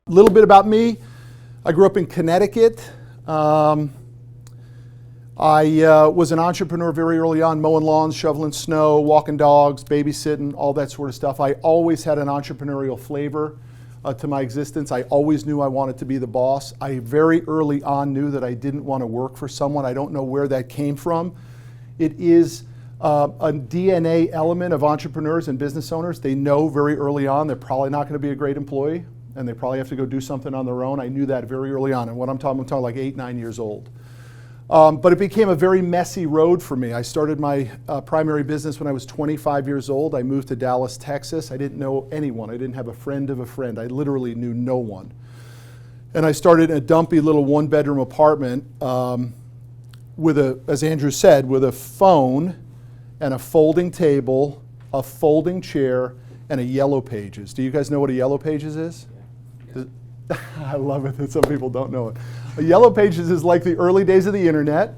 little bit about me. I grew up in Connecticut. I was an entrepreneur very early on, mowing lawns, shoveling snow, walking dogs, babysitting, all that sort of stuff. I always had an entrepreneurial flavor to my existence. I always knew I wanted to be the boss. I very early on knew that I didn't want to work for someone. I don't know where that came from. It is a DNA element of entrepreneurs and business owners. They know very early on they're probably not going to be a great employee, and they probably have to go do something on their own. I knew that very early on, and what I'm talking like 8, 9 years old. But it became a very messy road for me. I started my primary business when I was 25 years old. I moved to Dallas, Texas. I didn't know anyone. I didn't have a friend of a friend. I literally knew no one. And I started in a dumpy little one-bedroom apartment with as Andrew said, with a phone and a folding table, a folding chair, and a Yellow Pages. Do you guys know what a Yellow Pages is? Yeah. I love it that some people don't know it. A Yellow Pages is like the early days of the internet.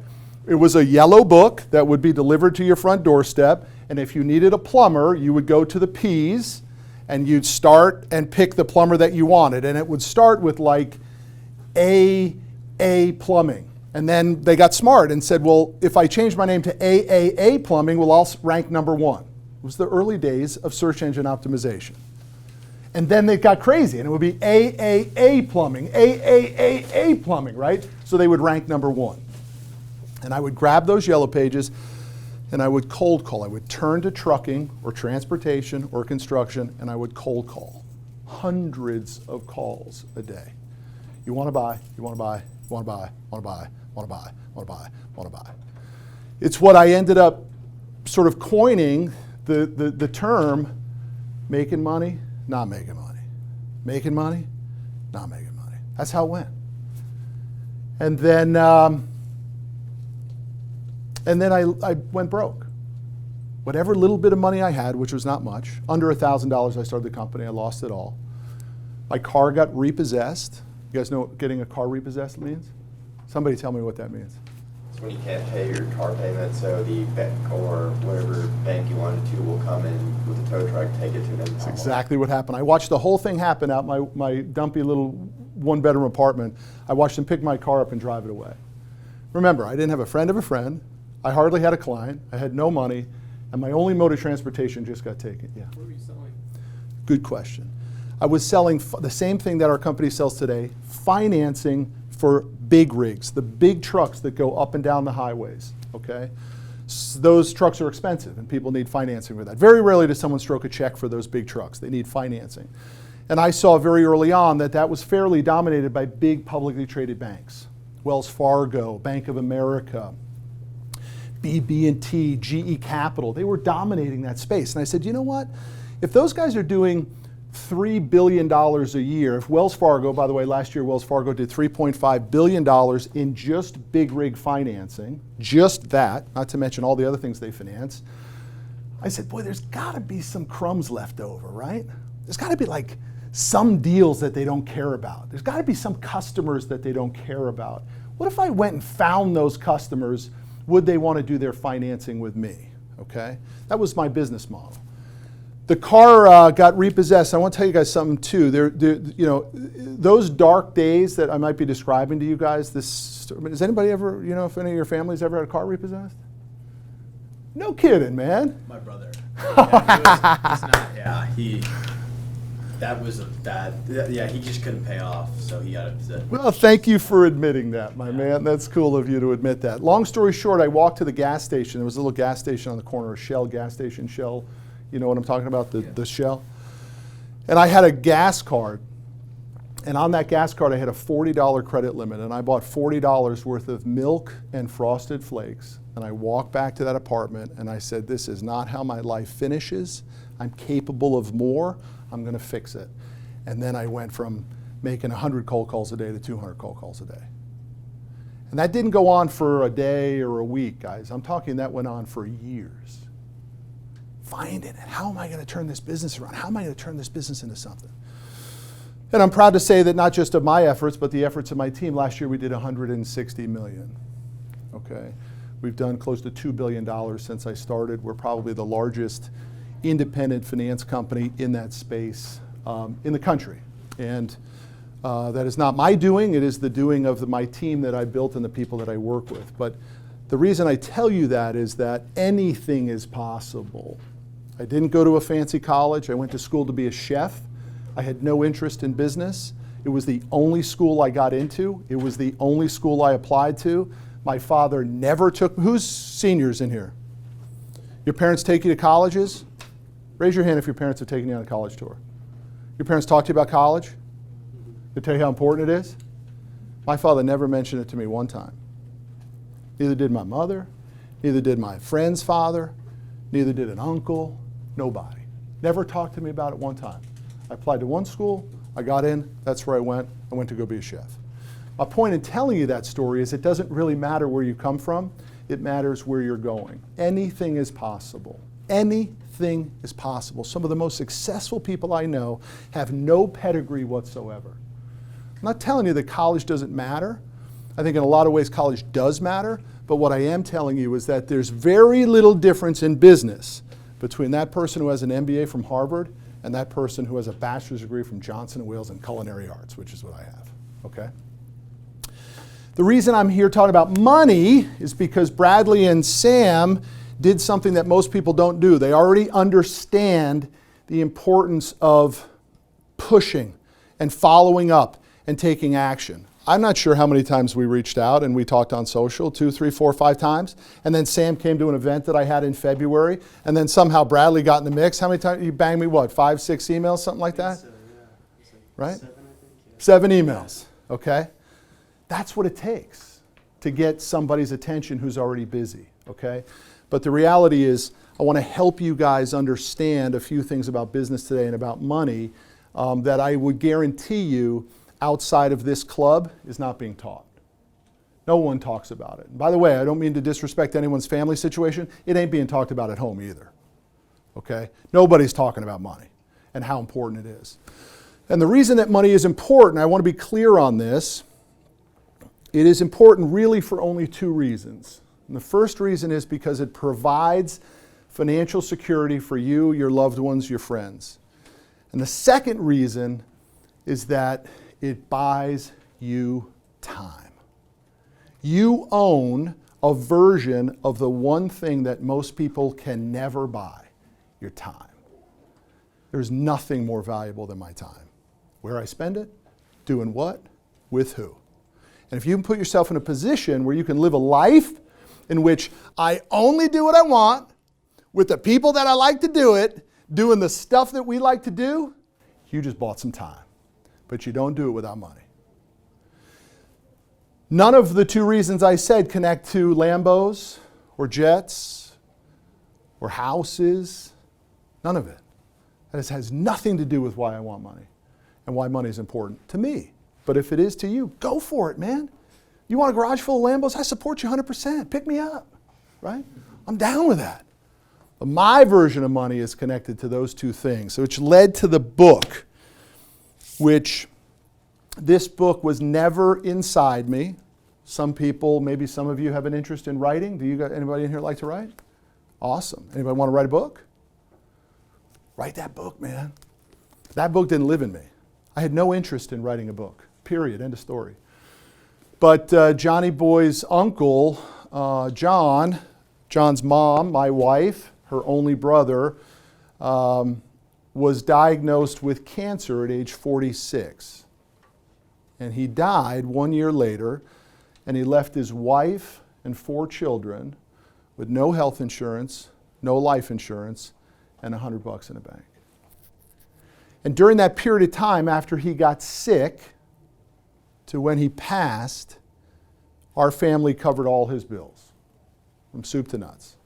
It was a yellow book that would be delivered to your front doorstep, and if you needed a plumber, you would go to the P's and you'd start and pick the plumber that you wanted, and it would start with like A Plumbing. And then they got smart and said, well, if I change my name to AAA Plumbing, well, I'll rank number 1. It was the early days of search engine optimization. And then they got crazy, and it would be AAA Plumbing, right? So they would rank number 1. And I would grab those Yellow Pages, and I would cold call. I would turn to trucking or transportation or construction, and I would cold call. Hundreds of calls a day. You want to buy, you want to buy, you want to buy, want to buy, want to buy, want to buy, want to buy. It's what I ended up sort of coining the term making money, not making money. Making money, not making money. That's how it went. And then I went broke. Whatever little bit of money I had, which was not much, under $1,000 I started the company, I lost it all. My car got repossessed. You guys know what getting a car repossessed means? Somebody tell me what that means. It's when you can't pay your car payment, so the bank or whatever bank you wanted to will come in with a tow truck, take it to them. That's exactly what happened. I watched the whole thing happen out my dumpy little one-bedroom apartment. I watched them pick my car up and drive it away. Remember, I didn't have a friend of a friend. I hardly had a client. I had no money, and my only mode of transportation just got taken. Yeah. What were you selling? Good question. I was selling the same thing that our company sells today, financing for big rigs, the big trucks that go up and down the highways, okay? Those trucks are expensive and people need financing for that. Very rarely does someone stroke a check for those big trucks. They need financing. And I saw very early on that that was fairly dominated by big publicly traded banks. Wells Fargo, Bank of America, BB&T, GE Capital. They were dominating that space. And I said, you know what? If those guys are doing $3 billion a year. If Wells Fargo, by the way, last year Wells Fargo did $3.5 billion in just big rig financing, just that, not to mention all the other things they finance. I said, boy, there's got to be some crumbs left over, right? There's got to be like some deals that they don't care about. There's got to be some customers that they don't care about. What if I went and found those customers? Would they want to do their financing with me? Okay, that was my business model. The car got repossessed. I want to tell you guys something too. You know, those dark days that I might be describing to you guys. Has anybody ever, you know, if any of your families ever had a car repossessed? No kidding, man. My brother. Yeah, that was a bad. Yeah, he just couldn't pay off, so he got upset. Well, thank you for admitting that, my man. That's cool of you to admit that. Long story short, I walked to the gas station. There was a little gas station on the corner, a Shell gas station, Shell. You know what I'm talking about, the Shell? And I had a gas card, and on that gas card I had a $40 credit limit, and I bought $40 worth of milk and Frosted Flakes, and I walked back to that apartment and I said, this is not how my life finishes. I'm capable of more. I'm going to fix it. And then I went from making 100 cold calls a day to 200 cold calls a day. And that didn't go on for a day or a week, guys. I'm talking that went on for years. Finding it. How am I going to turn this business around? How am I going to turn this business into something? And I'm proud to say that not just of my efforts, but the efforts of my team. Last year we did 160 million. Okay, we've done close to $2 billion since I started. We're probably the largest independent finance company in that space in the country. And That is not my doing, it is the doing of my team that I built and the people that I work with. But the reason I tell you that is that anything is possible. I didn't go to a fancy college. I went to school to be a chef. I had no interest in business. It was the only school I got into. It was the only school I applied to. My father never took, who's seniors in here? Your parents take you to colleges? Raise your hand if your parents have taken you on a college tour. Your parents talk to you about college? They tell you how important it is? My father never mentioned it to me one time. Neither did my mother, neither did my friend's father, neither did an uncle, nobody. Never talked to me about it one time. I applied to one school, I got in, that's where I went to go be a chef. My point in telling you that story is it doesn't really matter where you come from, it matters where you're going. Anything is possible. Anything is possible. Some of the most successful people I know have no pedigree whatsoever. I'm not telling you that college doesn't matter. I think in a lot of ways college does matter, but what I am telling you is that there's very little difference in business between that person who has an MBA from Harvard and that person who has a bachelor's degree from Johnson & Wales in culinary arts, which is what I have, okay? The reason I'm here talking about money is because Bradley and Sam did something that most people don't do. They already understand the importance of pushing and following up and taking action. I'm not sure how many times we reached out and we talked on social, 2, 3, 4, 5 times. And then Sam came to an event that I had in February. And then somehow Bradley got in the mix. How many times? You banged me, what, 5, 6 emails, something like that? Right? 7, I think. Yeah. 7 emails, okay? That's what it takes to get somebody's attention who's already busy, okay? But the reality is, I want to help you guys understand a few things about business today and about money that I would guarantee you outside of this club is not being taught. No one talks about it. And by the way, I don't mean to disrespect anyone's family situation. It ain't being talked about at home either. Okay? Nobody's talking about money and how important it is. And the reason that money is important, I want to be clear on this, it is important really for only 2 reasons. And the first reason is because it provides financial security for you, your loved ones, your friends. And the second reason is that it buys you time. You own a version of the one thing that most people can never buy, your time. There's nothing more valuable than my time. Where I spend it, doing what, with who. And if you can put yourself in a position where you can live a life in which I only do what I want, with the people that I like to do it, doing the stuff that we like to do, you just bought some time. But you don't do it without money. None of the 2 reasons I said connect to Lambos or jets or houses. None of it. That has nothing to do with why I want money and why money is important to me. But if it is to you, go for it, man. You want a garage full of Lambos? I support you 100%. Pick me up, right? I'm down with that. But my version of money is connected to those 2 things, which led to the book, which this book was never inside me. Some people, maybe some of you have an interest in writing. Do you got anybody in here like to write? Awesome. Anybody want to write a book? Write that book, man. That book didn't live in me. I had no interest in writing a book, period, end of story. But Johnny Boy's uncle, John's mom, my wife, her only brother, was diagnosed with cancer at age 46. And he died 1 year later, and he left his wife and 4 children with no health insurance, no life insurance, and $100 in the bank. And during that period of time after he got sick to when he passed, our family covered all his bills, from soup to nuts.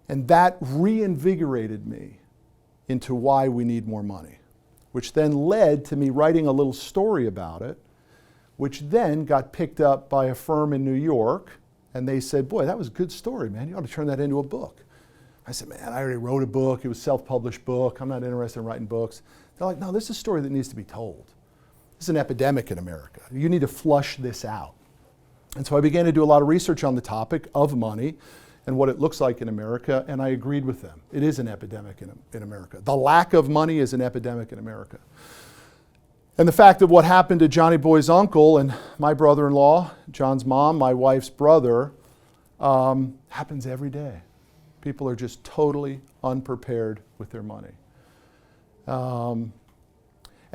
And that reinvigorated me into why we need more money, which then led to me writing a little story about it, which then got picked up by a firm in New York, and they said, boy, that was a good story, man. You ought to turn that into a book. I said, man, I already wrote a book. It was a self-published book. I'm not interested in writing books. They're like, no, this is a story that needs to be told. This is an epidemic in America. You need to flush this out. And so I began to do a lot of research on the topic of money and what it looks like in America, and I agreed with them. It is an epidemic in America. The lack of money is an epidemic in America. And the fact of what happened to Johnny Boy's uncle and my brother-in-law, John's mom, my wife's brother, happens every day. People are just totally unprepared with their money. And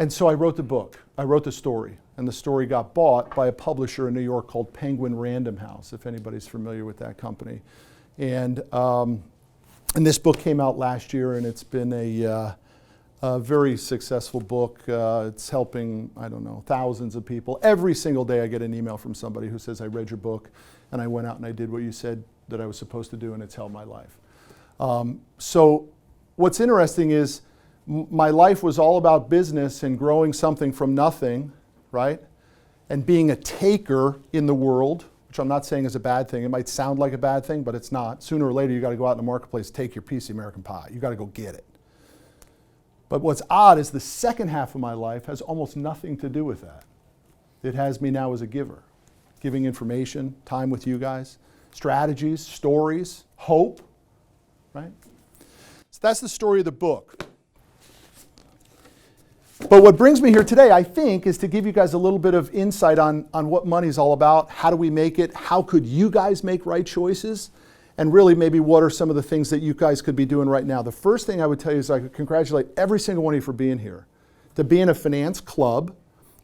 so I wrote the book. I wrote the story. And the story got bought by a publisher in New York called Penguin Random House, if anybody's familiar with that company. And this book came out last year, and it's been a very successful book. It's helping, I don't know, thousands of people. Every single day I get an email from somebody who says, I read your book, and I went out and I did what you said that I was supposed to do, and it's helped my life. So what's interesting is my life was all about business and growing something from nothing, right? And being a taker in the world, which I'm not saying is a bad thing. It might sound like a bad thing, but it's not. Sooner or later, you got to go out in the marketplace, take your piece of American pie. You got to go get it. But what's odd is the second half of my life has almost nothing to do with that. It has me now as a giver, giving information, time with you guys, strategies, stories, hope, right? So that's the story of the book. But what brings me here today, I think, is to give you guys a little bit of insight on what money's all about, how do we make it, how could you guys make right choices, and really maybe what are some of the things that you guys could be doing right now. The first thing I would tell you is I could congratulate every single one of you for being here. To be in a finance club,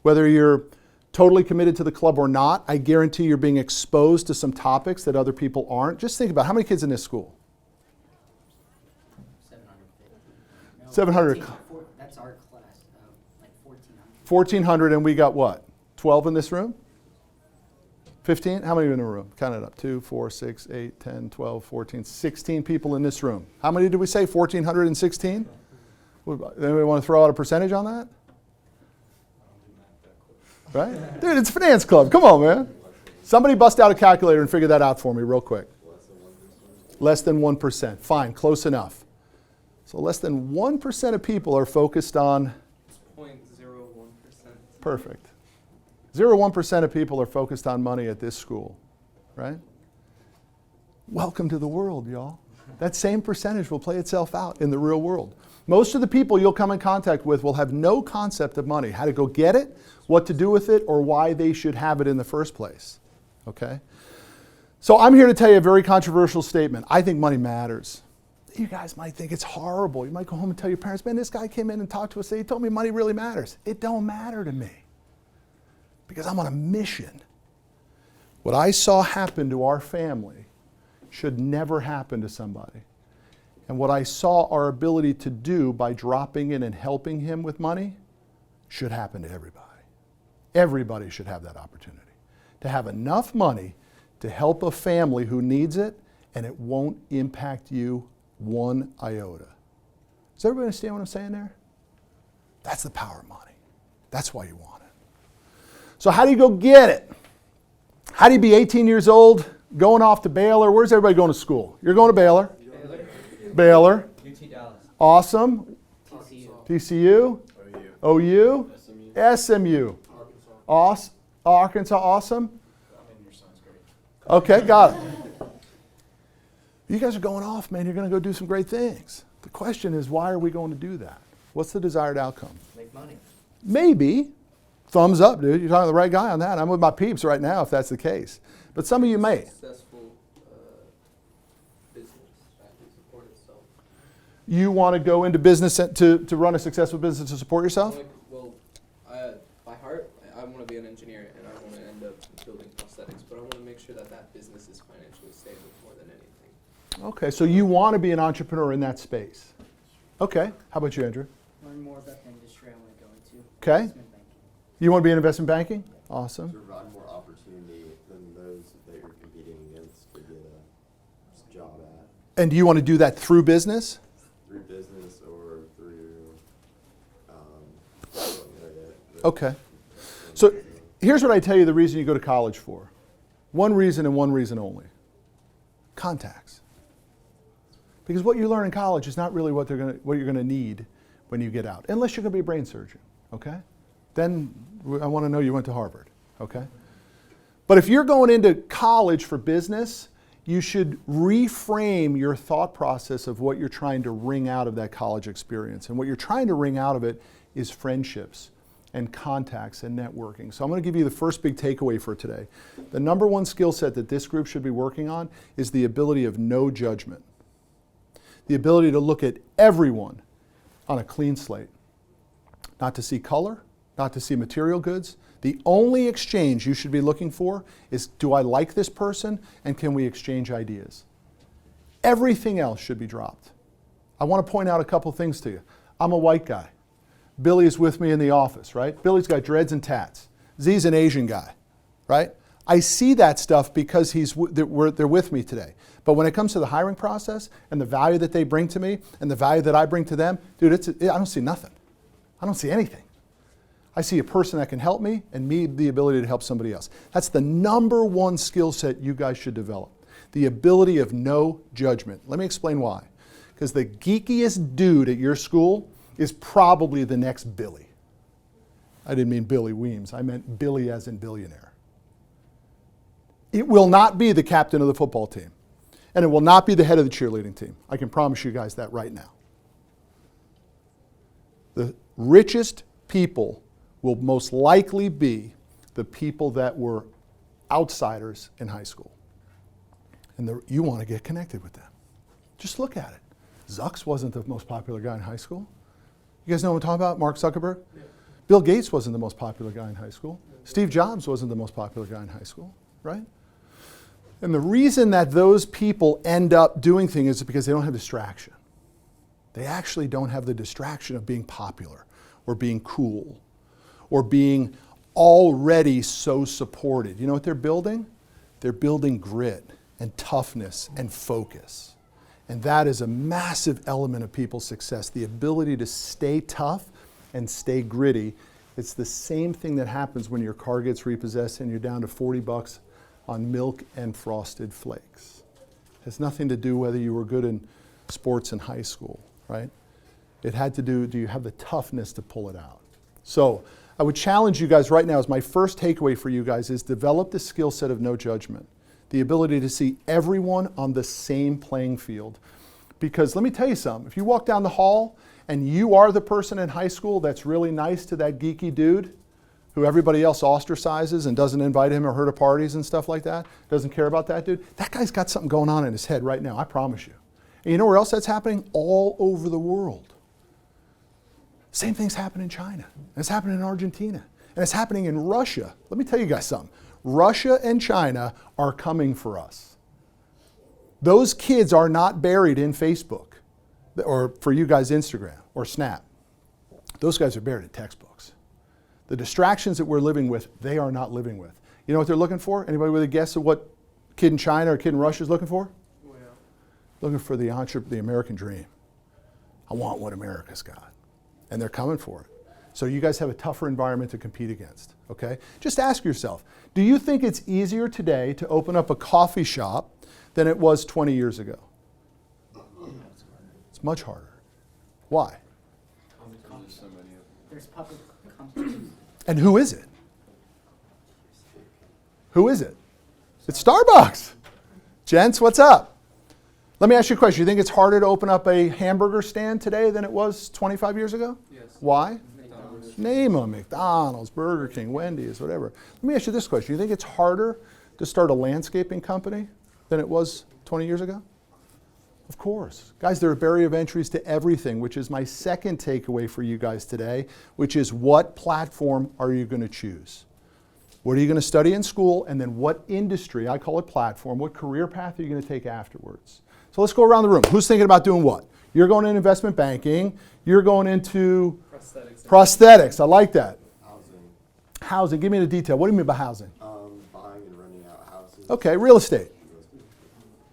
whether you're totally committed to the club or not, I guarantee you're being exposed to some topics that other people aren't. Just think about how many kids in this school? 750. No, 700. 14, that's our class, like 1,400. 1,400, and we got what? 12 in this room? 15? How many are in the room? Count it up. 2, 4, 6, 8, 10, 12, 14, 16 people in this room. How many did we say? 1,416? Anybody want to throw out a percentage on that? Right? Dude, it's a finance club. Come on, man. Somebody bust out a calculator and figure that out for me real quick. Less than 1%. Fine, close enough. So less than 1% of people are focused on... 0.01%. Perfect. 0.1% of people are focused on money at this school, right? Welcome to the world, y'all. That same percentage will play itself out in the real world. Most of the people you'll come in contact with will have no concept of money, how to go get it, what to do with it, or why they should have it in the first place, okay? So I'm here to tell you a very controversial statement. I think money matters. You guys might think it's horrible. You might go home and tell your parents, man, this guy came in and talked to us. He told me money really matters. It don't matter to me because I'm on a mission. What I saw happen to our family should never happen to somebody. And what I saw our ability to do by dropping in and helping him with money should happen to everybody. Everybody should have that opportunity to have enough money to help a family who needs it, and it won't impact you one iota. Does everybody understand what I'm saying there? That's the power of money. That's why you want it. So how do you go get it? How do you be 18 years old, going off to Baylor? Where's everybody going to school? You're going to Baylor. Baylor. UT Dallas. Awesome. TCU. TCU. OU. SMU. Arkansas. Awesome. Okay, got it. You guys are going off, man. You're going to go do some great things. The question is, why are we going to do that? What's the desired outcome? Make money. Maybe. Thumbs up, dude. You're talking to the right guy on that. I'm with my peeps right now if that's the case. But some of you may. Successful business that can support itself. You want to go into business to run a successful business to support yourself? By heart, I want to be an engineer and I want to end up building prosthetics, but I want to make sure that that business is financially stable more than anything. Okay, so you want to be an entrepreneur in that space. Okay, how about you, Andrew? Learn more about the industry I want to go into. Okay. Investment banking. You want to be in investment banking? Awesome. Provide more opportunity than those that you're competing against to get a job at, And do you want to do that through business? through business or through, Okay. So here's what I tell you the reason you go to college for. One reason and one reason only. Contacts. Because what you learn in college is not really what you're going to need when you get out, unless you're going to be a brain surgeon, okay? Then I want to know you went to Harvard, okay? But if you're going into college for business, you should reframe your thought process of what you're trying to wring out of that college experience. And what you're trying to wring out of it is friendships and contacts and networking. So I'm going to give you the first big takeaway for today. The number one skill set that this group should be working on is the ability of no judgment. The ability to look at everyone on a clean slate. Not to see color, not to see material goods. The only exchange you should be looking for is, do I like this person and can we exchange ideas? Everything else should be dropped. I want to point out a couple things to you. I'm a white guy. Billy is with me in the office, right? Billy's got dreads and tats. Z's an Asian guy, right? I see that stuff because they're with me today. But when it comes to the hiring process and the value that they bring to me and the value that I bring to them, dude, I don't see nothing. I don't see anything. I see a person that can help me and me the ability to help somebody else. That's the number one skill set you guys should develop. The ability of no judgment. Let me explain why. Because the geekiest dude at your school is probably the next Billy. I didn't mean Billy Weems. I meant Billy as in billionaire. It will not be the captain of the football team. And it will not be the head of the cheerleading team. I can promise you guys that right now. The richest people will most likely be the people that were outsiders in high school. And you want to get connected with them. Just look at it. Zucks wasn't the most popular guy in high school. You guys know what I'm talking about? Mark Zuckerberg? Yeah. Bill Gates wasn't the most popular guy in high school. Steve Jobs wasn't the most popular guy in high school, right? And the reason that those people end up doing things is because they don't have distraction. They actually don't have the distraction of being popular or being cool or being already so supported. You know what they're building? They're building grit and toughness and focus. And that is a massive element of people's success, the ability to stay tough and stay gritty. It's the same thing that happens when your car gets repossessed and you're down to $40 on milk and frosted flakes. It has nothing to do whether you were good in sports in high school, right? It had to do you have the toughness to pull it out? So I would challenge you guys right now, as my first takeaway for you guys is develop the skill set of no judgment. The ability to see everyone on the same playing field. Because let me tell you something, if you walk down the hall and you are the person in high school that's really nice to that geeky dude who everybody else ostracizes and doesn't invite him or her to parties and stuff like that, doesn't care about that dude, that guy's got something going on in his head right now, I promise you. And you know where else that's happening? All over the world. Same thing's happening in China, and it's happening in Argentina, and it's happening in Russia. Let me tell you guys something. Russia and China are coming for us. Those kids are not buried in Facebook, or for you guys, Instagram or Snap. Those guys are buried in textbooks. The distractions that we're living with, they are not living with. You know what they're looking for? Anybody with a guess of what kid in China or kid in Russia is looking for? Well, Looking for the American dream. I want what America's got. And they're coming for it. So you guys have a tougher environment to compete against, okay? Just ask yourself, do you think it's easier today to open up a coffee shop than it was 20 years ago? It's much harder. Why? There's public companies. And who is it? Who is it? It's Starbucks. Gents, what's up? Let me ask you a question. You think it's harder to open up a hamburger stand today than it was 25 years ago? yes. Why? McDonald's. Name them, McDonald's, Burger King, Wendy's, whatever. Let me ask you this question. You think it's harder to start a landscaping company than it was 20 years ago? Of course. Guys, there are barrier of entries to everything, which is my second takeaway for you guys today, which is what platform are you going to choose? What are you going to study in school? And then what industry, I call it platform, what career path are you going to take afterwards? So let's go around the room. Who's thinking about doing what? You're going into investment banking. You're going into prosthetics. I like that. Housing. Give me the detail. What do you mean by housing? Buying and renting out houses. Okay, real estate.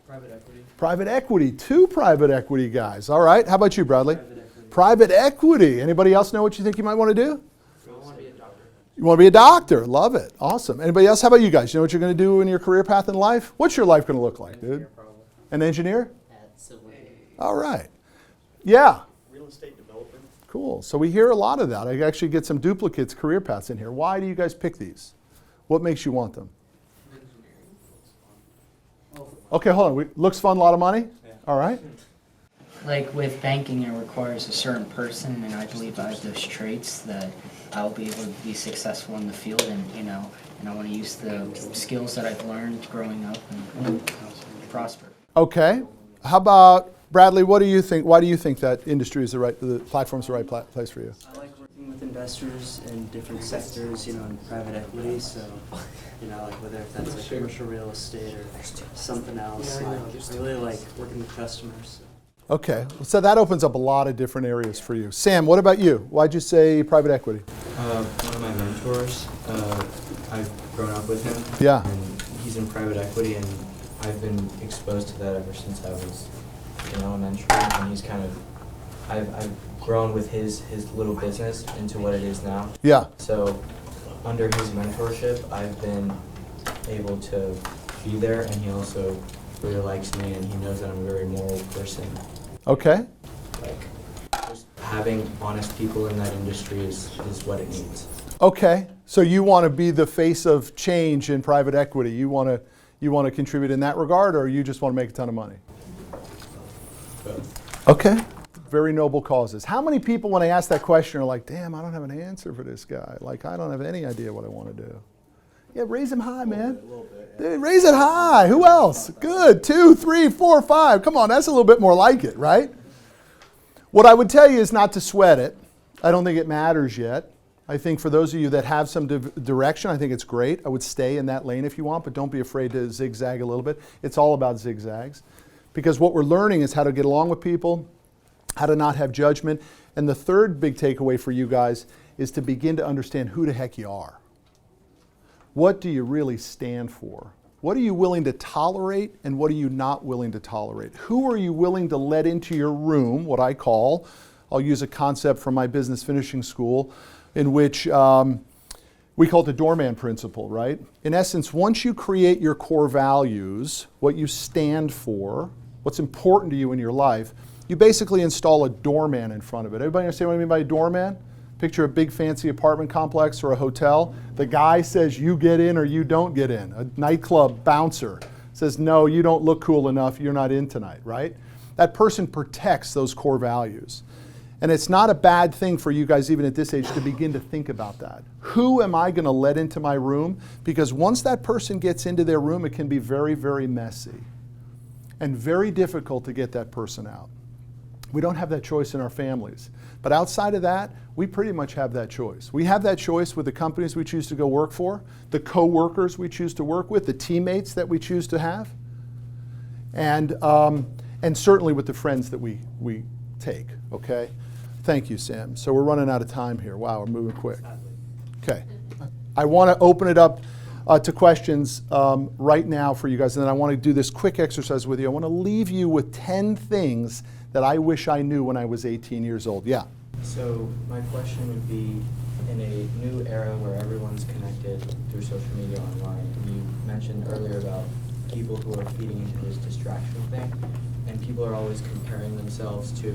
Private equity. Private equity. 2 private equity guys. All right. How about you, Bradley? Private equity. Private equity. Anybody else know what you think you might want to do? I want to be a doctor. You want to be a doctor. Love it. Awesome. Anybody else? How about you guys? You know what you're going to do in your career path in life? What's your life going to look like, dude? An engineer? At Civil. All right. Yeah. Real estate development. Cool. So we hear a lot of that. I actually get some duplicates career paths in here. Why do you guys pick these? What makes you want them? Engineering. Okay, hold on. Looks fun, a lot of money? Yeah. All right. Like with banking, it requires a certain person, and I believe I have those traits that I'll be able to be successful in the field, and and I want to use the skills that I've learned growing up and prosper. Okay. How about Bradley? What do you think? Why do you think that industry is the platform's the right place for you? I like working with investors in different sectors, in private equity. So, like whether if that's like commercial real estate or something else. I really like working with customers. Okay. So that opens up a lot of different areas for you. Sam, what about you? Why'd you say private equity? One of my mentors, I've grown up with him. Yeah. And he's in private equity, and I've been exposed to that ever since I was in elementary. And he's I've grown with his little business into what it is now. Yeah. So under his mentorship, I've been able to be there, and he also really likes me, and he knows that I'm a very moral person. Okay. Like, just having honest people in that industry is what it needs. Okay. So you want to be the face of change in private equity. You want to contribute in that regard, or you just want to make a ton of money? Both. Okay. Very noble causes. How many people, when I ask that question, are like, damn, I don't have an answer for this guy. Like, I don't have any idea what I want to do. Yeah, raise him high, man. Dude, raise it high. Who else? Good. 2, 3, 4, 5. Come on, that's a little bit more like it, right? What I would tell you is not to sweat it. I don't think it matters yet. I think for those of you that have some direction, I think it's great. I would stay in that lane if you want, but don't be afraid to zigzag a little bit. It's all about zigzags. Because what we're learning is how to get along with people, how to not have judgment. And the third big takeaway for you guys is to begin to understand who the heck you are. What do you really stand for? What are you willing to tolerate, and what are you not willing to tolerate? Who are you willing to let into your room, what I call, I'll use a concept from my business finishing school, in which we call it the Doorman Principle, right? In essence, once you create your core values, what you stand for, what's important to you in your life, you basically install a doorman in front of it. Everybody understand what I mean by a doorman? Picture a big fancy apartment complex or a hotel. The guy says you get in or you don't get in. A nightclub bouncer says, no, you don't look cool enough, you're not in tonight, right? That person protects those core values. And it's not a bad thing for you guys, even at this age, to begin to think about that. Who am I going to let into my room? Because once that person gets into their room, it can be very, very messy and very difficult to get that person out. We don't have that choice in our families. But outside of that, we pretty much have that choice. We have that choice with the companies we choose to go work for, the co-workers we choose to work with, the teammates that we choose to have, and certainly with the friends that we take, okay? Thank you, Sam. So we're running out of time here. Wow, we're moving quick. Okay. I want to open it up to questions right now for you guys, and then I want to do this quick exercise with you. I want to leave you with 10 things that I wish I knew when I was 18 years old. Yeah. So my question would be, in a new era where everyone's connected through social media online, and you mentioned earlier about people who are feeding into this distraction thing, and people are always comparing themselves to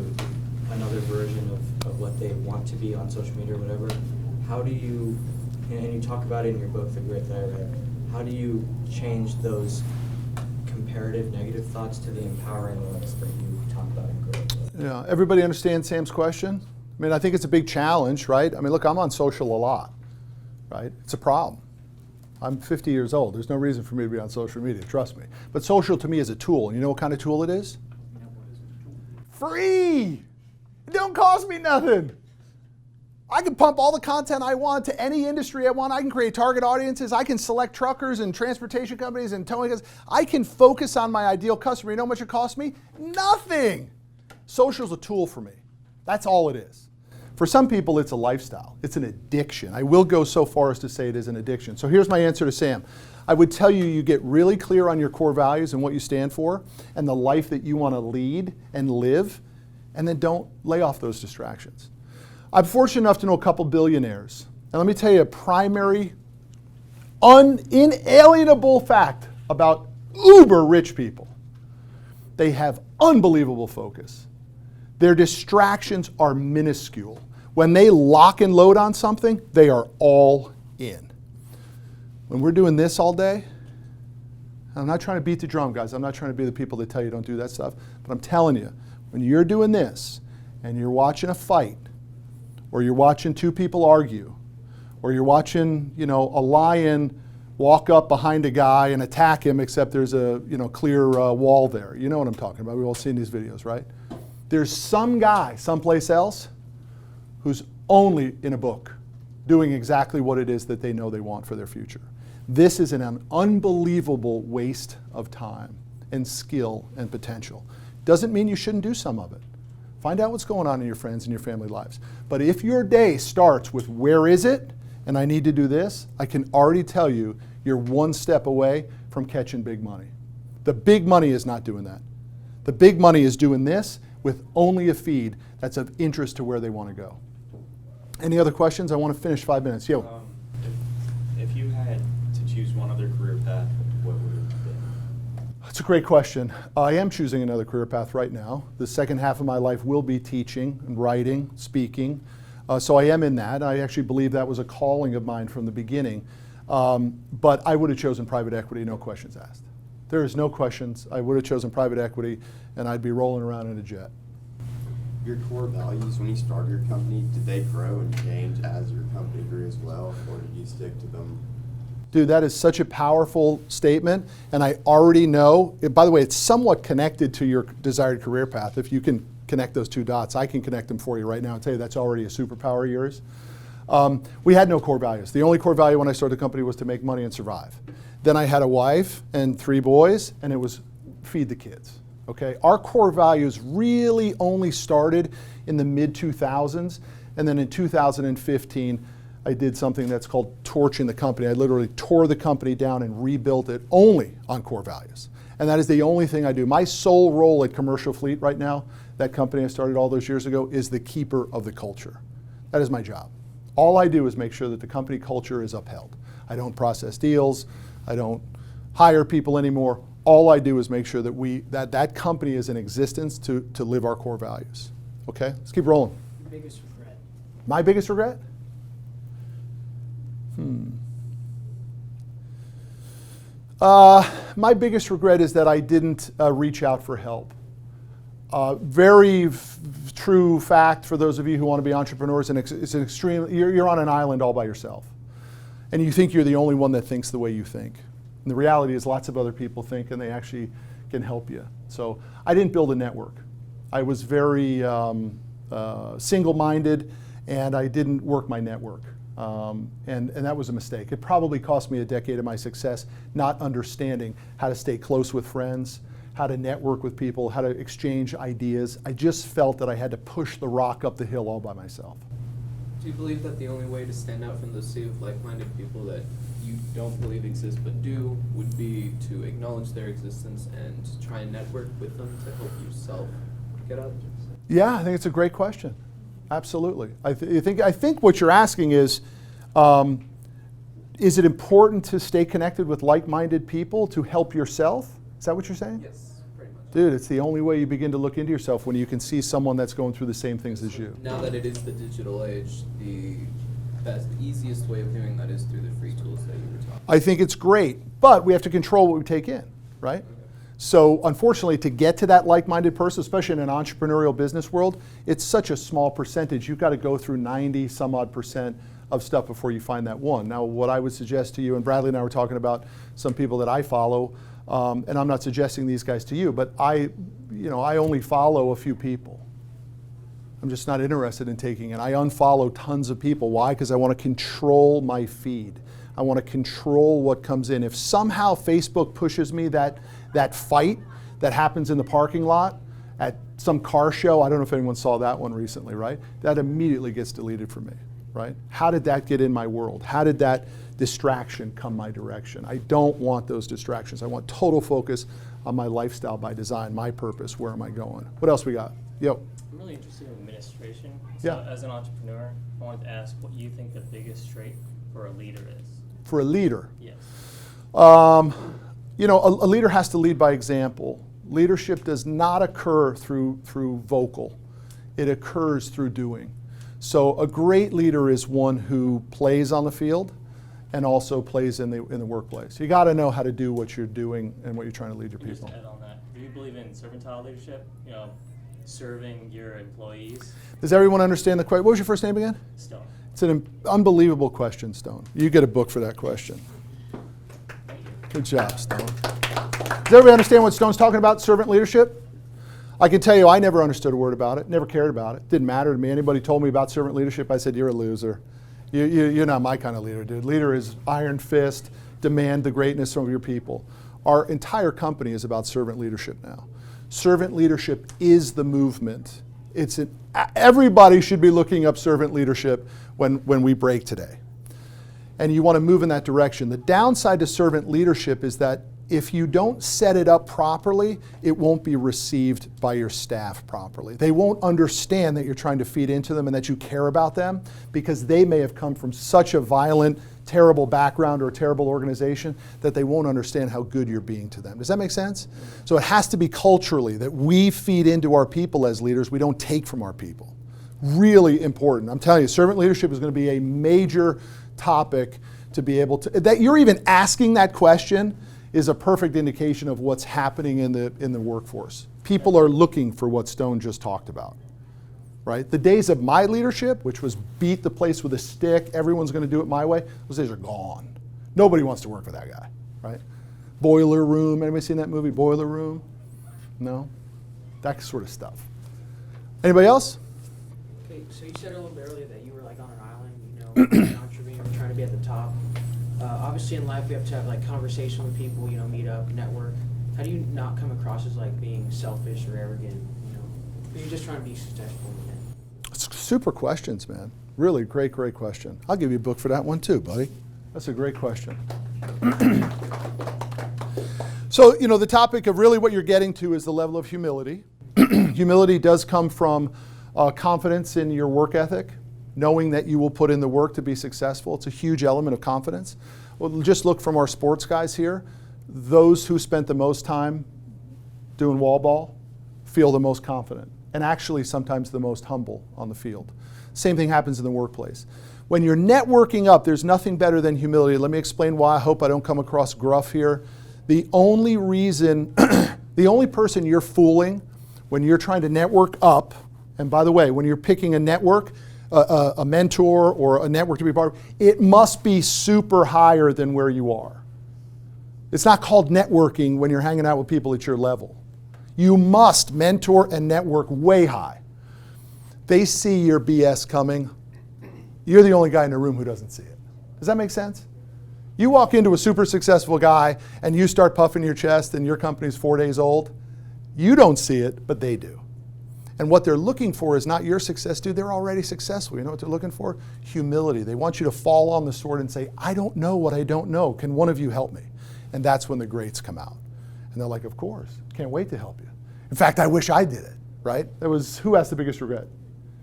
another version of what they want to be on social media or whatever. How do you, and you talk about it in your book, The Grit, that I read, how do you change those comparative negative thoughts to the empowering ones that you talk about in Grit? Yeah. Everybody understand Sam's question? I mean, I think it's a big challenge, right? I mean, look, I'm on social a lot, right? It's a problem. I'm 50 years old. There's no reason for me to be on social media, trust me. But social to me is a tool. And you know what kind of tool it is? Free! It don't cost me nothing. I can pump all the content I want to any industry I want. I can create target audiences. I can select truckers and transportation companies and towing companies. I can focus on my ideal customer. You know how much it costs me? Nothing. Social's a tool for me. That's all it is. For some people, it's a lifestyle. It's an addiction. I will go so far as to say it is an addiction. So here's my answer to Sam. I would tell you, you get really clear on your core values and what you stand for and the life that you want to lead and live, and then don't lay off those distractions. I'm fortunate enough to know a couple billionaires. And let me tell you a primary, inalienable fact about uber rich people. They have unbelievable focus. Their distractions are minuscule. When they lock and load on something, they are all in. When we're doing this all day, I'm not trying to beat the drum, guys. I'm not trying to be the people that tell you don't do that stuff. But I'm telling you, when you're doing this and you're watching a fight, or you're watching two people argue, or you're watching, a lion walk up behind a guy and attack him, except there's a, clear wall there. You know what I'm talking about. We've all seen these videos, right? There's some guy someplace else who's only in a book doing exactly what it is that they know they want for their future. This is an unbelievable waste of time and skill and potential. Doesn't mean you shouldn't do some of it. Find out what's going on in your friends and your family lives. But if your day starts with where is it and I need to do this, I can already tell you you're one step away from catching big money. The big money is not doing that. The big money is doing this with only a feed that's of interest to where they want to go. Any other questions? I want to finish 5 minutes. Yo. If you had to choose one other career path, what would it be? That's a great question. I am choosing another career path right now. The second half of my life will be teaching and writing, speaking. So I am in that. I actually believe that was a calling of mine from the beginning. But I would have chosen private equity, no questions asked. There is no questions. I would have chosen private equity, and I'd be rolling around in a jet. Your core values, when you started your company, did they grow and change as your company grew as well, or did you stick to them? Dude, that is such a powerful statement, and I already know, by the way, it's somewhat connected to your desired career path. If you can connect those two dots, I can connect them for you right now and tell you that's already a superpower of yours. We had no core values. The only core value when I started the company was to make money and survive. Then I had a wife and 3 boys, and it was feed the kids. Okay, our core values really only started in the mid-2000s, and then in 2015, I did something that's called torching the company. I literally tore the company down and rebuilt it only on core values. And that is the only thing I do. My sole role at Commercial Fleet right now, that company I started all those years ago, is the keeper of the culture. That is my job. All I do is make sure that the company culture is upheld. I don't process deals. I don't hire people anymore. All I do is make sure that that company is in existence to live our core values. Okay, let's keep rolling. Your biggest regret? My biggest regret? My biggest regret is that I didn't reach out for help. Very true fact for those of you who want to be entrepreneurs, and it's an extreme, you're on an island all by yourself. And you think you're the only one that thinks the way you think. And the reality is lots of other people think, and they actually can help you. So I didn't build a network. I was very single-minded, and I didn't work my network. And that was a mistake. It probably cost me a decade of my success not understanding how to stay close with friends, how to network with people, how to exchange ideas. I just felt that I had to push the rock up the hill all by myself. Do you believe that the only way to stand out from the sea of like-minded people that you don't believe exist but do would be to acknowledge their existence and try and network with them to help yourself get out? Yeah, I think it's a great question. Absolutely. I think what you're asking is it important to stay connected with like-minded people to help yourself? Is that what you're saying? Yes, pretty much. Dude, it's the only way you begin to look into yourself, when you can see someone that's going through the same things as you. Now that it is the digital age, the easiest way of doing that is through the free tools that you were talking about. I think it's great, but we have to control what we take in, right? So unfortunately, to get to that like-minded person, especially in an entrepreneurial business world, it's such a small percentage. You've got to go through 90-some-odd% of stuff before you find that one. Now, what I would suggest to you, and Bradley and I were talking about some people that I follow, and I'm not suggesting these guys to you, but I only follow a few people. I'm just not interested in taking it. I unfollow tons of people. Why? Because I want to control my feed. I want to control what comes in. If somehow Facebook pushes me that fight that happens in the parking lot at some car show, I don't know if anyone saw that one recently, right? That immediately gets deleted from me, right? How did that get in my world? How did that distraction come my direction? I don't want those distractions. I want total focus on my lifestyle by design, my purpose, where am I going? What else we got? Yo. I'm really interested in administration. Yeah. So as an entrepreneur, I wanted to ask what you think the biggest trait for a leader is. For a leader? Yes. A leader has to lead by example. Leadership does not occur through vocal. It occurs through doing. So a great leader is one who plays on the field and also plays in the workplace. You got to know how to do what you're doing and what you're trying to lead your Just people. to add on that, do you believe in servantile leadership? serving your employees? Does everyone understand the question? What was your first name again? Stone. It's an unbelievable question, Stone. You get a book for that question. Good job, Stone. Does everybody understand what Stone's talking about, servant leadership? I can tell you I never understood a word about it, never cared about it. Didn't matter to me. Anybody told me about servant leadership, I said, you're a loser. You're not my kind of leader, dude. Leader is iron fist, demand the greatness from your people. Our entire company is about servant leadership now. Servant leadership is the movement. Everybody should be looking up servant leadership when we break today. And you want to move in that direction. The downside to servant leadership is that if you don't set it up properly, it won't be received by your staff properly. They won't understand that you're trying to feed into them and that you care about them, because they may have come from such a violent, terrible background or a terrible organization that they won't understand how good you're being to them. Does that make sense? So it has to be culturally that we feed into our people as leaders. We don't take from our people. Really important. I'm telling you, servant leadership is going to be a major topic to be able to, that you're even asking that question is a perfect indication of what's happening in the workforce. People are looking for what Stone just talked about, right? The days of my leadership, which was beat the place with a stick, everyone's going to do it my way, those days are gone. Nobody wants to work for that guy, right? Boiler Room, anybody seen that movie, Boiler Room? No? That sort of stuff. Anybody else? Okay, so you said a little bit earlier that you were like on an island, you know, an entrepreneur trying to be at the top. Obviously in life we have to have like conversation with people, you know, meet up, network. How do you not come across as like being selfish or arrogant, you know? You're just trying to be successful in it. It's super questions, man. Really great question. I'll give you a book for that one too, buddy. That's a great question. So, you know, the topic of really what you're getting to is the level of humility. Humility does come from confidence in your work ethic, knowing that you will put in the work to be successful. It's a huge element of confidence. Well, just look from our sports guys here. Those who spent the most time doing wall ball feel the most confident, and actually sometimes the most humble on the field. Same thing happens in the workplace. When you're networking up, there's nothing better than humility. Let me explain why. I hope I don't come across gruff here. The only reason, the only person you're fooling when you're trying to network up, and by the way, when you're picking a network, a mentor or a network to be part of, it must be super higher than where you are. It's not called networking when you're hanging out with people at your level. You must mentor and network way high. They see your BS coming. You're the only guy in the room who doesn't see it. Does that make sense? You walk into a super successful guy and you start puffing your chest and your company's 4 days old. You don't see it, but they do. And what they're looking for is not your success, dude. They're already successful. You know what they're looking for? Humility. They want you to fall on the sword and say, I don't know what I don't know. Can one of you help me? And that's when the greats come out. And they're like, of course. Can't wait to help you. In fact, I wish I did it, right? Who has the biggest regret?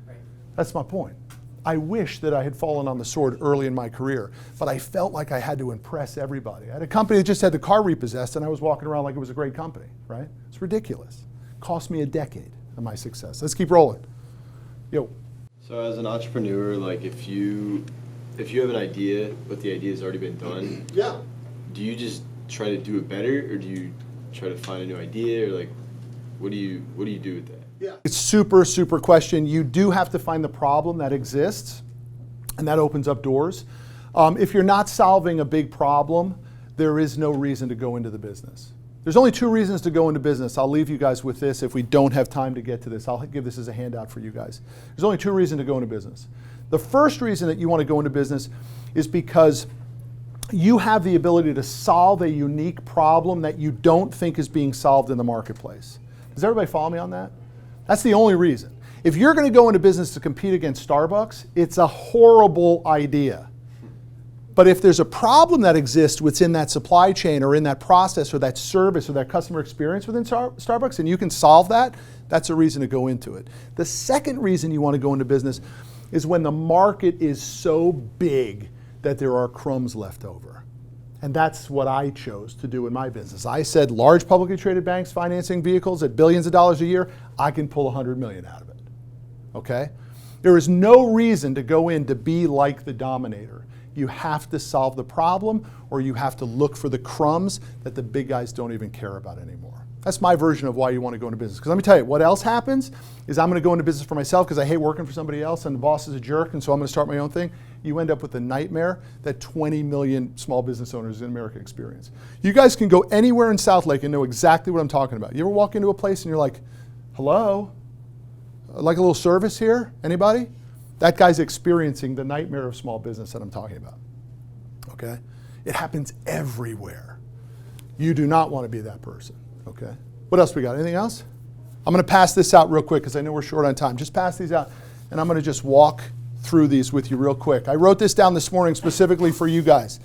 Right. That's my point. I wish that I had fallen on the sword early in my career, but I felt like I had to impress everybody. I had a company that just had the car repossessed and I was walking around like it was a great company, right? It's ridiculous. Cost me a decade of my success. Let's keep rolling. Yo. So as an entrepreneur, like if you have an idea, but the idea has already been done, Yeah. do you just try to do it better, or do you try to find a new idea, or like what do you do with that? Yeah. It's super question. You do have to find the problem that exists, and that opens up doors. If you're not solving a big problem, there is no reason to go into the business. There's only 2 reasons to go into business. I'll leave you guys with this if we don't have time to get to this. I'll give this as a handout for you guys. There's only 2 reasons to go into business. The first reason that you want to go into business is because you have the ability to solve a unique problem that you don't think is being solved in the marketplace. Does everybody follow me on that? That's the only reason. If you're going to go into business to compete against Starbucks, it's a horrible idea. But if there's a problem that exists within that supply chain or in that process or that service or that customer experience within Starbucks and you can solve that, that's a reason to go into it. The second reason you want to go into business is when the market is so big that there are crumbs left over. And that's what I chose to do in my business. I said large publicly traded banks financing vehicles at billions of dollars a year, I can pull 100 million out of it. Okay? There is no reason to go in to be like the dominator. You have to solve the problem, or you have to look for the crumbs that the big guys don't even care about anymore. That's my version of why you want to go into business. Because let me tell you, what else happens is I'm going to go into business for myself because I hate working for somebody else and the boss is a jerk, and so I'm going to start my own thing. You end up with the nightmare that 20 million small business owners in America experience. You guys can go anywhere in SouthLake and know exactly what I'm talking about. You ever walk into a place and you're like, hello? Like a little service here? Anybody? That guy's experiencing the nightmare of small business that I'm talking about. Okay? It happens everywhere. You do not want to be that person. Okay? What else we got? Anything else? I'm going to pass this out real quick because I know we're short on time. Just pass these out, and I'm going to just walk through these with you real quick. I wrote this down this morning specifically for you guys.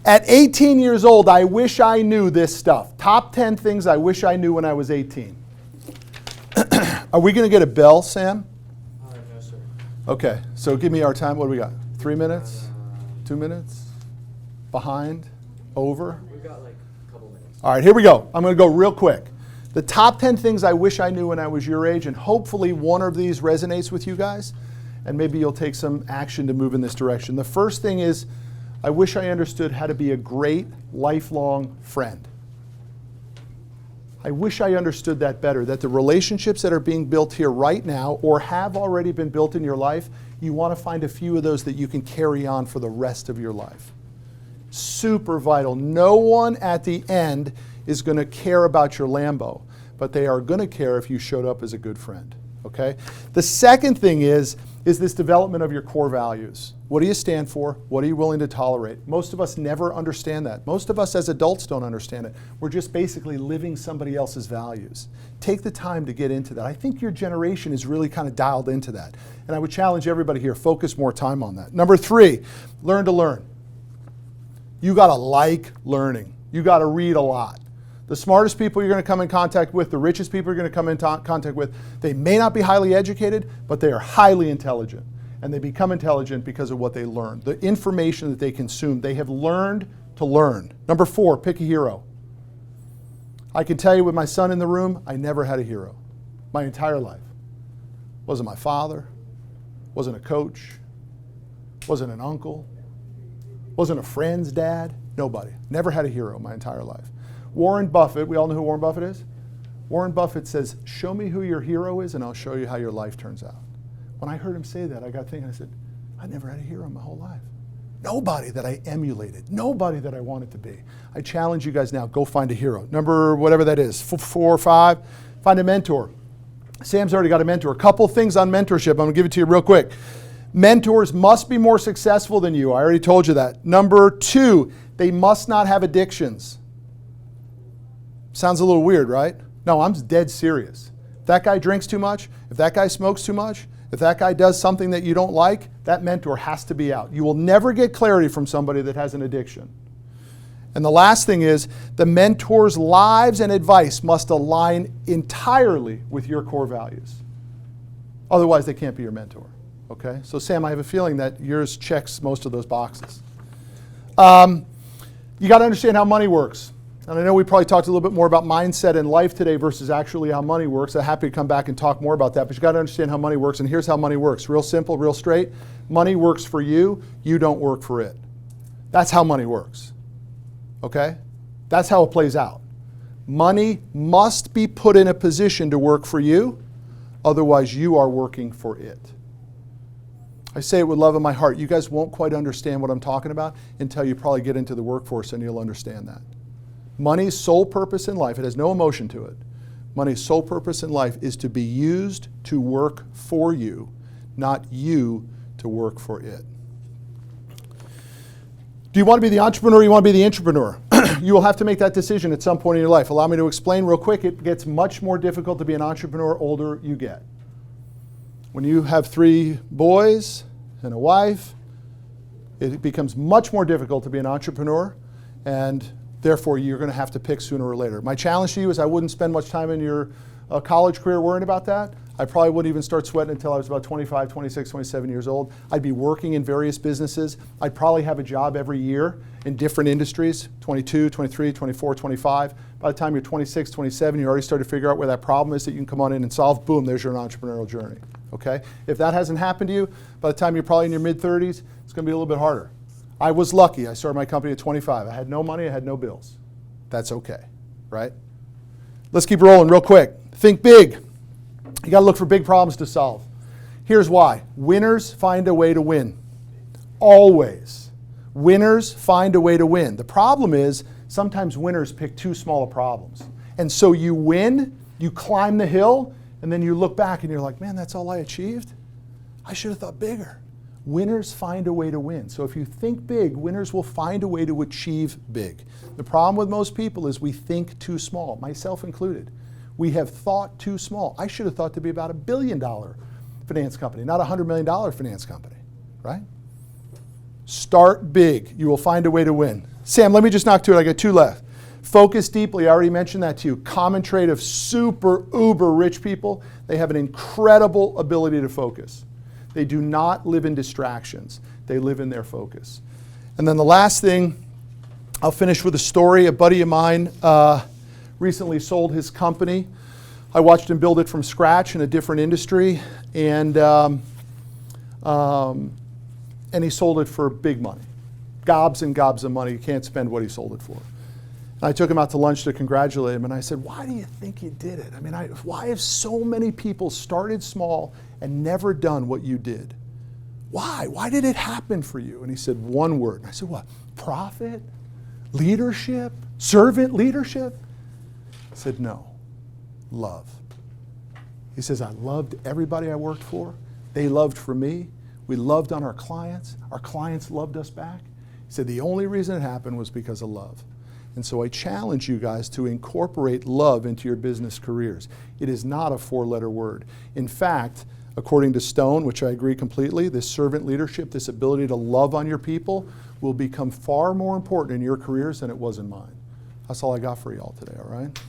At 18 years old, I wish I knew this stuff. Top 10 things I wish I knew when I was 18. Are we going to get a bell, Sam? No, sir. Okay, so give me our time. What do we got? 3 minutes? 2 minutes? Behind? Over? We've got like a couple minutes. All right, here we go. I'm going to go real quick. The top 10 things I wish I knew when I was your age, and hopefully one of these resonates with you guys, and maybe you'll take some action to move in this direction. The first thing is, I wish I understood how to be a great lifelong friend. I wish I understood that better, that the relationships that are being built here right now or have already been built in your life, you want to find a few of those that you can carry on for the rest of your life. Super vital. No one at the end is going to care about your Lambo, but they are going to care if you showed up as a good friend. Okay? The second thing is this development of your core values. What do you stand for? What are you willing to tolerate? Most of us never understand that. Most of us as adults don't understand it. We're just basically living somebody else's values. Take the time to get into that. I think your generation is really kind of dialed into that. And I would challenge everybody here, focus more time on that. Number 3, learn to learn. You got to like learning. You got to read a lot. The smartest people you're going to come in contact with, the richest people you're going to come in contact with, they may not be highly educated, but they are highly intelligent. And they become intelligent because of what they learn. The information that they consume, they have learned to learn. Number 4, pick a hero. I can tell you with my son in the room, I never had a hero. My entire life. Wasn't my father, wasn't a coach, wasn't an uncle, wasn't a friend's dad, nobody. Never had a hero my entire life. Warren Buffett, we all know who Warren Buffett is? Warren Buffett says, show me who your hero is and I'll show you how your life turns out. When I heard him say that, I got thinking, I said, I never had a hero in my whole life. Nobody that I emulated, nobody that I wanted to be. I challenge you guys now, go find a hero. Number, whatever that is, 4 or 5, find a mentor. Sam's already got a mentor. A couple things on mentorship, I'm gonna give it to you real quick. Mentors must be more successful than you, I already told you that. Number 2, they must not have addictions. Sounds a little weird, right? No, I'm dead serious. If that guy drinks too much, if that guy smokes too much, if that guy does something that you don't like, that mentor has to be out. You will never get clarity from somebody that has an addiction. And the last thing is, the mentor's lives and advice must align entirely with your core values. Otherwise, they can't be your mentor. Okay? So Sam, I have a feeling that yours checks most of those boxes. You got to understand how money works. And I know we probably talked a little bit more about mindset and life today versus actually how money works. I'm happy to come back and talk more about that, but you got to understand how money works, and here's how money works. Real simple, real straight. Money works for you, you don't work for it. That's how money works. Okay? That's how it plays out. Money must be put in a position to work for you, otherwise you are working for it. I say it with love in my heart. You guys won't quite understand what I'm talking about until you probably get into the workforce and you'll understand that. Money's sole purpose in life, it has no emotion to it. Money's sole purpose in life is to be used to work for you, not you to work for it. Do you want to be the entrepreneur or you want to be the intrapreneur? You will have to make that decision at some point in your life. Allow me to explain real quick. It gets much more difficult to be an entrepreneur older you get. When you have 3 boys and a wife, it becomes much more difficult to be an entrepreneur, and therefore you're going to have to pick sooner or later. My challenge to you is I wouldn't spend much time in your college career worrying about that. I probably wouldn't even start sweating until I was about 25, 26, 27 years old. I'd be working in various businesses. I'd probably have a job every year in different industries, 22, 23, 24, 25. By the time you're 26, 27, you already started to figure out where that problem is that you can come on in and solve. Boom, there's your entrepreneurial journey. Okay? If that hasn't happened to you, by the time you're probably in your mid-30s, it's going to be a little bit harder. I was lucky. I started my company at 25. I had no money, I had no bills. That's okay, right? Let's keep rolling real quick. Think big. You got to look for big problems to solve. Here's why. Winners find a way to win. Always. Winners find a way to win. The problem is sometimes winners pick too small of problems. And so you win, you climb the hill, and then you look back and you're like, man, that's all I achieved? I should have thought bigger. Winners find a way to win. So if you think big, winners will find a way to achieve big. The problem with most people is we think too small, myself included. We have thought too small. I should have thought to be about $1 billion finance company, not a $100 million finance company, right? Start big. You will find a way to win. Sam, let me just knock to it. I got 2 left. Focus deeply. I already mentioned that to you. Common trait of super, uber rich people, they have an incredible ability to focus. They do not live in distractions. They live in their focus. And then the last thing, I'll finish with a story. A buddy of mine recently sold his company. I watched him build it from scratch in a different industry, and he sold it for big money. Gobs and gobs of money. You can't spend what he sold it for. And I took him out to lunch to congratulate him, and I said, why do you think you did it? I mean, why have so many people started small and never done what you did? Why? Why did it happen for you? And he said, 1 word. And I said, what? Profit? Leadership? Servant leadership? He said, no. Love. He says, I loved everybody I worked for. They loved for me. We loved on our clients. Our clients loved us back. He said, the only reason it happened was because of love. And so I challenge you guys to incorporate love into your business careers. It is not a 4-letter word. In fact, according to Stone, which I agree completely, this servant leadership, this ability to love on your people will become far more important in your careers than it was in mine. That's all I got for y'all today, all right?